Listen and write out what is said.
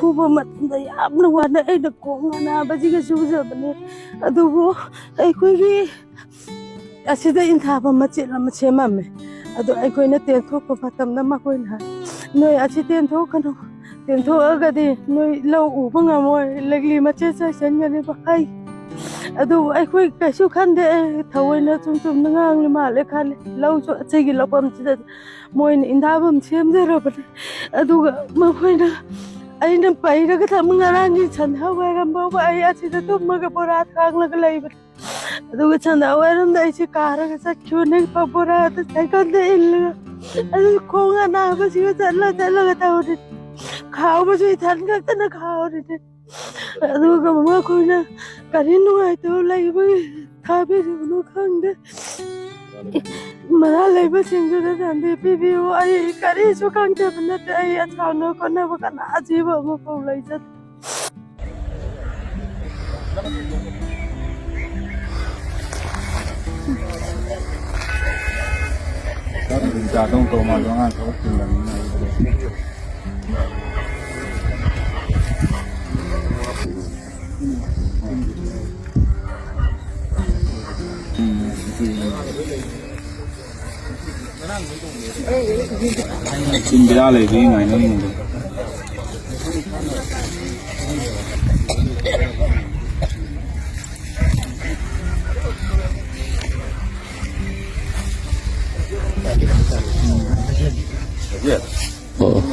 ꯁꯨꯕ ꯃꯇꯝꯗ ꯌꯥꯝꯅ ꯋꯥꯅ ꯑꯩꯅ ꯈꯣꯡ ꯑꯅꯥꯕꯁꯤꯒ ꯁꯨꯖꯕꯅꯦ ꯑꯗꯨꯕꯨ ꯑꯩꯈꯣꯏꯒꯤ ꯑꯁꯤꯗ ꯏꯟꯊꯥꯕ ꯃꯆꯦꯠ ꯑꯃ ꯁꯦꯝꯃꯝꯃꯦ ꯑꯗꯣ ꯑꯩꯈꯣꯏꯅ ꯇꯦꯟꯊꯣꯛꯄ ꯃꯇꯝꯗ ꯃꯈꯣꯏꯅ ꯍꯥꯏ ꯅꯣꯏ ꯑꯁꯤ ꯇꯦꯟꯊꯣꯛꯀꯅꯨ ꯇꯦꯟꯊꯣꯛꯑꯒꯗꯤ ꯅꯣꯏ ꯂꯧ ꯎꯕ ꯉꯝꯃꯣꯏ ꯂꯩꯒꯤ ꯃꯆꯦꯠ ꯆꯥꯏꯁꯟꯒꯅꯦꯕ ꯍꯥꯏ ꯑꯗꯨꯕꯨ ꯑꯩꯈꯣꯏ ꯀꯩꯁꯨ ꯈꯟꯗꯦ ꯊꯑꯣꯏꯅ ꯆꯨꯝꯅ ꯉꯥꯡꯂꯤ ꯃꯥꯜꯂꯦ ꯈꯜꯂꯦ ꯂꯧꯁꯨ ꯑꯁꯤꯒꯤ ꯂꯧꯐꯝꯁꯤꯗ ꯃꯣꯏꯅ ꯏꯟꯊꯥꯐꯝ ꯁꯦꯝꯖꯔꯕꯅꯦ ꯑꯗꯨꯒ ꯃꯈꯣꯏꯅ ꯑꯩꯅ ꯄꯩꯔꯒ ꯊꯝꯕ ꯉꯔꯥꯡꯒꯤ ꯁꯟꯙꯥ ꯋꯥꯏꯔꯝ ꯐꯥꯎꯕ ꯑꯩ ꯑꯁꯤꯗ ꯇꯨꯝꯃꯒ ꯕꯣꯔꯥ ꯊꯥꯡꯂꯒ ꯂꯩꯕꯅꯦ ꯑꯗꯨꯒ ꯁꯟꯙꯥ ꯋꯥꯏꯔꯝꯗ ꯑꯩꯁꯦ ꯀꯥꯔꯒ ꯆꯠꯈꯤꯕꯅꯦ ꯕꯣꯔꯥꯗ ꯁꯥꯏꯀꯜꯗ ꯏꯜꯂꯒ ꯑꯗꯨ ꯈꯣꯡ ꯑꯅꯥꯕꯁꯤꯒ ꯆꯠꯂꯒ ꯇꯧꯔꯤꯅꯦ ꯈꯥꯎꯕꯁꯨ ꯏꯊꯟ ꯈꯛꯇꯅ ꯈꯥꯎꯔꯤꯅꯦ ꯑꯗꯨꯒ ꯃꯈꯣꯏꯅ ꯀꯔꯤ ꯅꯨꯡꯉꯥꯏꯇꯕ ꯂꯩꯕꯒꯤ ꯊꯥꯕꯤꯔꯤꯕꯅꯣ ꯈꯪꯗꯦ ꯃꯔꯥ ꯂꯩꯕꯁꯤꯡꯗꯨꯗ ꯁꯟꯗꯤ ꯄꯤꯕꯤꯌꯨ ꯑꯩ ꯀꯔꯤꯁꯨ ꯈꯪꯖꯕ ꯅꯠꯇꯦ ꯑꯩ ꯑꯁꯥꯎꯅ ꯈꯣꯠꯅꯕ ꯀꯅꯥ ꯑꯖꯤꯕ ꯑꯃꯐꯥꯎ ꯂꯩꯖꯗꯦ Jadong ko maluangan ko lang Bimbila lagi ngai ngai ngai. Oh.